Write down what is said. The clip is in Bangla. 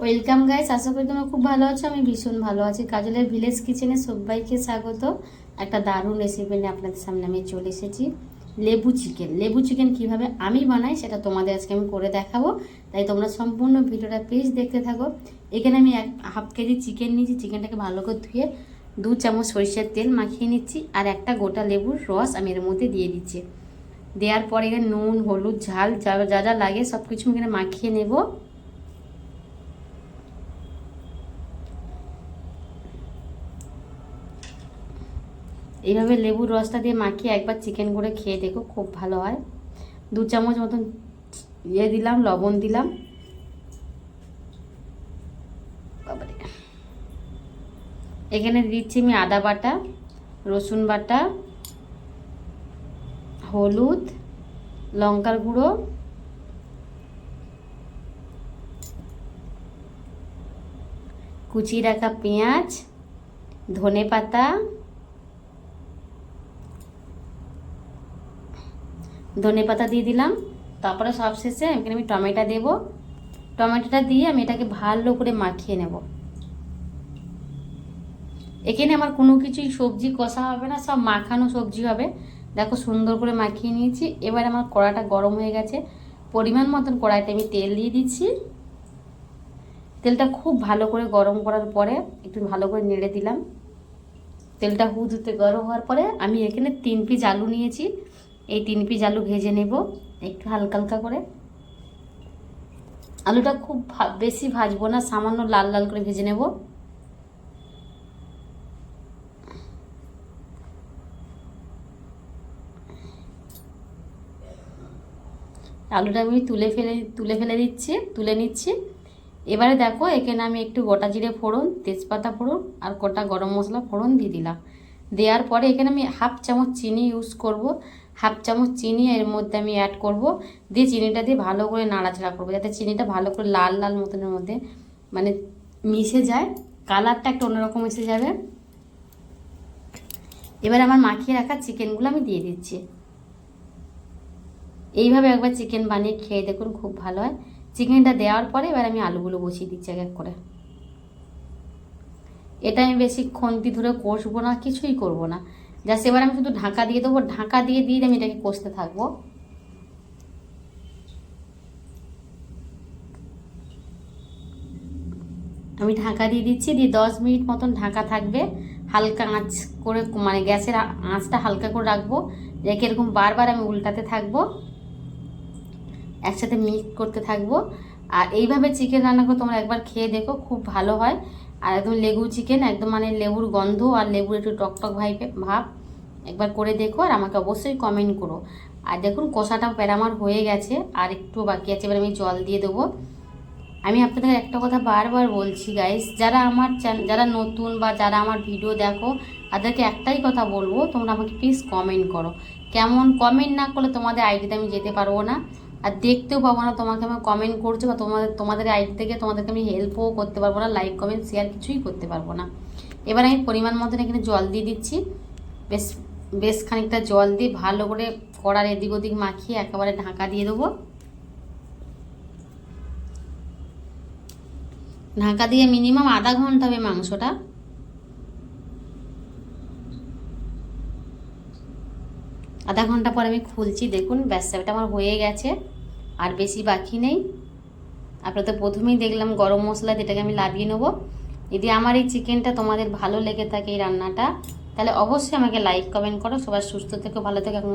ওয়েলকাম গাইস, আশা করি তোমরা খুব ভালো আছো। আমি ভীষণ ভালো আছি। কাজলের ভিলেজ কিচেনে সবাইকে স্বাগত। একটা দারুণ রেসিপি নিয়ে আপনাদের সামনে আমি চলে এসেছি। লেবু চিকেন কিভাবে আমি বানাই সেটা তোমাদের আজকে আমি করে দেখাবো। তাই তোমরা সম্পূর্ণ ভিডিওটা প্লিজ দেখতে থাকো। এখানে আমি হাফ কেজি চিকেন নিয়েছি। চিকেনটাকে ভালো করে ধুয়ে 2 চামচ সরিষার তেল মাখিয়ে নিচ্ছি, আর একটা গোটা লেবুর রস আমি এর মধ্যে দিয়ে দিচ্ছি। দেওয়ার পরে এখানে নুন, হলুদ, ঝাল যা যা লাগে সব কিছু এখানে মাখিয়ে নেব। এইভাবে লেবুর রসটা দিয়ে মাখিয়ে একবার চিকেন করে খেয়ে দেখো, খুব ভালো হয়। 2 চামচ মতন দিলাম, লবণ দিলাম। এখানে দিচ্ছি আমি আদা বাটা, রসুন বাটা, হলুদ, লঙ্কার গুঁড়ো, কুচিয়ে রাখা পেঁয়াজ, ধনে পাতা, দিয়ে দিলাম। তারপরে সবশেষে এখানে আমি টমেটো দেব। টমেটোটা দিয়ে আমি এটাকে ভালো করে মাখিয়ে নেব। এখানে আমার কোনো কিছুই সবজি কষা হবে না, সব মাখানো সবজি হবে। দেখো সুন্দর করে মাখিয়ে নিয়েছি। এবার আমার কড়াটা গরম হয়ে গেছে। পরিমাণ মতন কড়াইতে আমি তেল দিয়ে দিচ্ছি। তেলটা খুব ভালো করে গরম করার পরে একটু ভালো করে নেড়ে দিলাম। তেলটা হুদুতে গরম হওয়ার পরে আমি এখানে 3 পিস আলু নিয়েছি। এই 3 পিস আলু ভেজে নেব একটু হালকা হালকা করে। আলুটা খুব বেশি ভাজবো না, সামান্য লাল লাল করে ভেজে নেব। আলুটা আমি তুলে নিচ্ছি। এবারে দেখো এখানে আমি একটু গোটা জিরে ফোড়ন, তেজপাতা ফোড়ন আর গোটা গরম মশলা ফোড়ন দিয়ে দিলাম। দেওয়ার পরে এখানে আমি হাফ চামচ চিনি ইউজ করব। হাফ চামচ চিনি এর মধ্যে আমি অ্যাড করব। দিয়ে চিনিটা দিয়ে ভালো করে নাড়াচাড়া করবো, যাতে চিনিটা ভালো করে লাল লাল মতনের মধ্যে মানে মিশে যায়, কালারটা একটা অন্যরকম এসে যাবে। এবার আমার মাখিয়ে রাখা চিকেনগুলো আমি দিয়ে দিচ্ছি। এইভাবে একবার চিকেন বানিয়ে খেয়ে দেখুন, খুব ভালো হয়। চিকেনটা দেওয়ার পরে এবার আমি আলুগুলো বসিয়ে দিচ্ছি এক এক করে। এটা আমি বেশি খন্তি ধরে কষবো না, কিছুই করব না। জাস্ট এবার আমি শুধু ঢাকা দিয়ে দেবো। ঢাকা দিয়ে আমি এটাকে কষতে থাকবো। আমি ঢাকা দিয়ে দিচ্ছি। 10 মিনিট মতন ঢাকা থাকবে। হালকা আঁচ করে, মানে গ্যাসের আঁচটা হালকা করে রাখবো। রেখে এরকম বারবার আমি উল্টাতে থাকবো, একসাথে মিক্স করতে থাকবো। আর এইভাবে চিকেন রান্না করে তোমরা একবার খেয়ে দেখো, খুব ভালো হয়। আর একদম লেবু চিকেন, একদম মানে লেবুর গন্ধ আর লেবুর একটু টকটক ভাব। একবার করে দেখো আর আমাকে অবশ্যই কমেন্ট করো। আর দেখুন কষাটা আমার হয়ে গেছে, আর একটু বাকি আছে। এবার আমি জল দিয়ে দেবো। আমি আপনাদের একটা কথা বারবার বলছি গাইস, যারা নতুন বা যারা আমার ভিডিও দেখো, তাদেরকে একটাই কথা বলবো, তোমরা আমাকে প্লিজ কমেন্ট করো। কেমন কমেন্ট না করলে তোমাদের আইডিতে আমি যেতে পারবো না, আর দেখতেও পাবো না তোমাকে আমি কমেন্ট করছো, বা তোমাদের আইডি থেকে তোমাদেরকে আমি হেল্পও করতে পারবো না, লাইক কমেন্ট শেয়ার কিছুই করতে পারবো না। এবার আমি পরিমাণ মতন এখানে জল দিয়ে দিচ্ছি। বেশ খানিকটা জল দিয়ে ভালো করে কড়ার এদিক ওদিক মাখিয়ে একেবারে ঢাকা দিয়ে দেবো। ঢাকা দিয়ে মিনিমাম আধা ঘন্টা হবে মাংসটা। আধা ঘন্টা পর আমি খুলছি, দেখুন ব্যাস এটা আমার হয়ে গেছে, আর বেশি বাকি নেই। আপনারা তো প্রথমেই দেখলাম গরম মশলা, যেটাকে আমি লাভিয়ে নেবো। যদি আমার এই চিকেনটা তোমাদের ভালো লেগে থাকে, এই রান্নাটা, তাহলে অবশ্যই আমাকে লাইক কমেন্ট করো। সবাই সুস্থ থেকো, ভালো থেকো। এখন